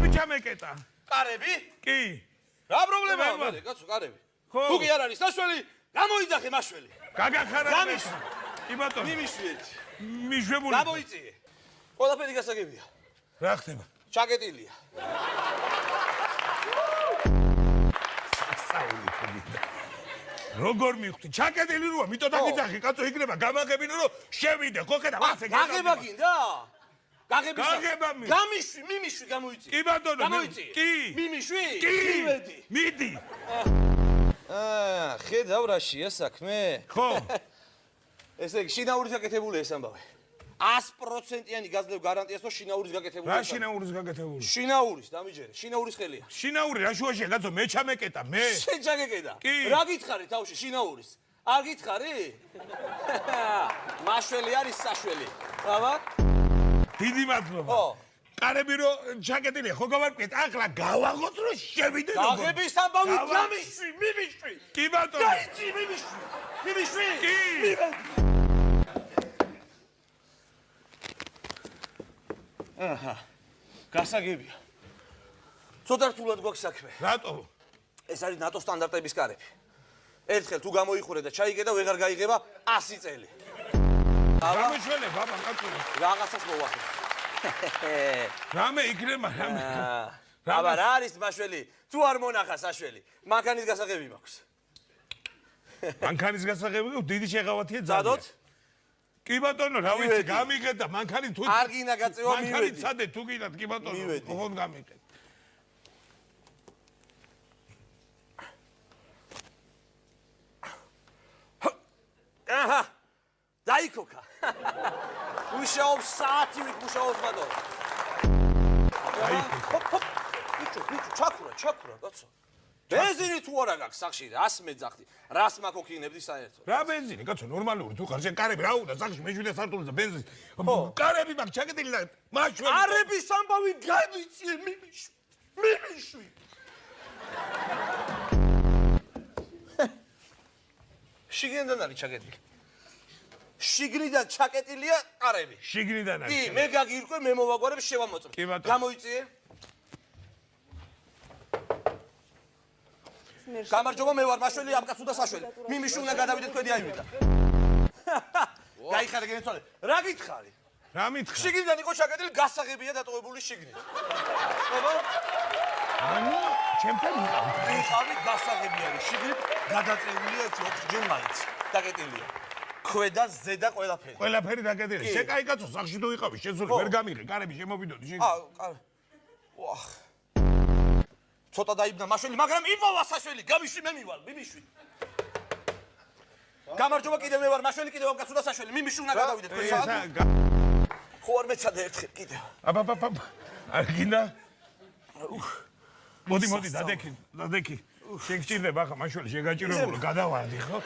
კარები ჩამეკეტა. კარები? კი. რა პრობლემაა მე, კაცო, კარები. თუ კი არ არის საშველი, გამოიძახე მაშველი. გაგახარა. გამიშვი. კი ბატონო. მიმიშვიეთ. მიშვებული. გამოიწიე. ყველაფერი გასაგებია. რა ხდება? ჩაკეტილია. როგორ მივხვდი? ჩაკეტილი როა, მიტო დაგიძახი, კაცო, იქნება გამაგებინო, რომ შევიდე, ხო ხედა, ვასე გაგება გინდა? გაგებისა. გაგება მი. გამიშვი, მიმიშვი გამოიწიე. კი ბატონო. გამოიწიე. კი. მიმიშვი? კი. მივედი. მიდი. ხედავ რაშია საქმე? ხო. ესე იგი, შინაურის გაკეთებული ეს ამბავი. 100%-იანი გაძლევ გარანტიას, რომ შინაურის გაკეთებული. რა შინაურის გაკეთებული? შინაურის, დამიჯერე, შინაურის ხელია. შინაური რა შუაშია, კაცო, მე ჩამეკეტა, მე. შენ ჩაგეკედა? კი. რა გითხარი თავში შინაურის? არ გითხარი? მაშველი არის საშველი. აბა? დიდი მადლობა. ხო. კარები რო ჩაკეტილია, ხო გავარკვიეთ, ახლა გავაღოთ რომ შევიდე როგორ. გაგების ამბავი გამიშვი, მიმიშვი. კი ბატონო. გაიცი, მიმიშვი. მიმიშვი? კი. აჰა. გასაგებია. ცოტა რთულად გვაქვს საქმე. რატო? ეს არის ნატო სტანდარტების კარები. ერთხელ თუ გამოიხურე და ჩაიგე და ვეღარ გაიგება 100 წელი. გამეშველე, ბაბა, კაცო. რაღაცას მოვახერხე. რამე იქნება, რამე. აბა რა არის მაშველი? თუ არ მონახა საშველი, მანქანის გასაღები მაქვს. მანქანის გასაღები დიდი შეღავათია ძალიან. ზადოთ? კი ბატონო, რა ვიცი, გამიგეთ და მანქანი თუ არ გინდა გაწევა მივედი. მანქანი სადე თუ გინდათ, კი ბატონო, ოღონდ გამიგეთ. აჰა. დაიქოქა. მუშაობს საათივით მუშაობს ბატონო. დაიქოქა. ჩაქურა, კაცო. ბენზინი თუ არა გაქვს სახში, რას მეძახდი? რას მაკოქინებდი საერთოდ? რა ბენზინი, კაცო, ნორმალური თუ ხარ, შენ კარები რა უნდა სახში მეშვიდე სართულზე ბენზინი. კარები მაქვს ჩაკეტილი და მაშველი. კარების ამბავი გამიწიე, მიმიშვი. მიმიშვი. შიგნიდან არის ჩაკეტილი. შიგნიდან ჩაკეტილია კარები. შიგნიდან არის. კი, მე გაგირკვე, მე მოვაგვარებ, შევამოწმე. კი ბატონო. გამოიწიე. გამარჯობა, მე ვარ მაშველი, ამ კაცს უნდა საშველი. მიმიშვი უნდა გადავიდეთ ქვედი აიმიდა. გაიხარე გენეცვალე. რა გითხარი? რა მითხრა? შიგნიდან იყო ჩაკეტილი, გასაღებია დატოვებული შიგნით. აბა? ანუ ჩემთან იყავი. იყავი გასაღებიანი შიგნით, გადაწეულია 4 ჯერ მაინც. დაკეტილია. ქვედა, ზედა ყველაფერი. ყველაფერი დაკეტილი. შენ კაი კაცო, სახში თუ იყავი, შენ ვერ გამიღე, კარები შემოვიდოდი შენ. ვახ. ცოტა დაიბნა მაშველი, მაგრამ იმოვა საშველი, გამიშვი მე მივალ, მიმიშვი. გამარჯობა, კიდევ მე ვარ მაშველი, კიდევ ამ კაცს უნდა საშველი, მიმიშვი უნდა გადავიდეთ. ხო არ მეცადე ერთხელ კიდევ. აბა. არ გინდა? მოდი, დადექი. შენ გჭირდება ახლა მაშველი, შეგაჭირებულო, გადავარდი, ხო?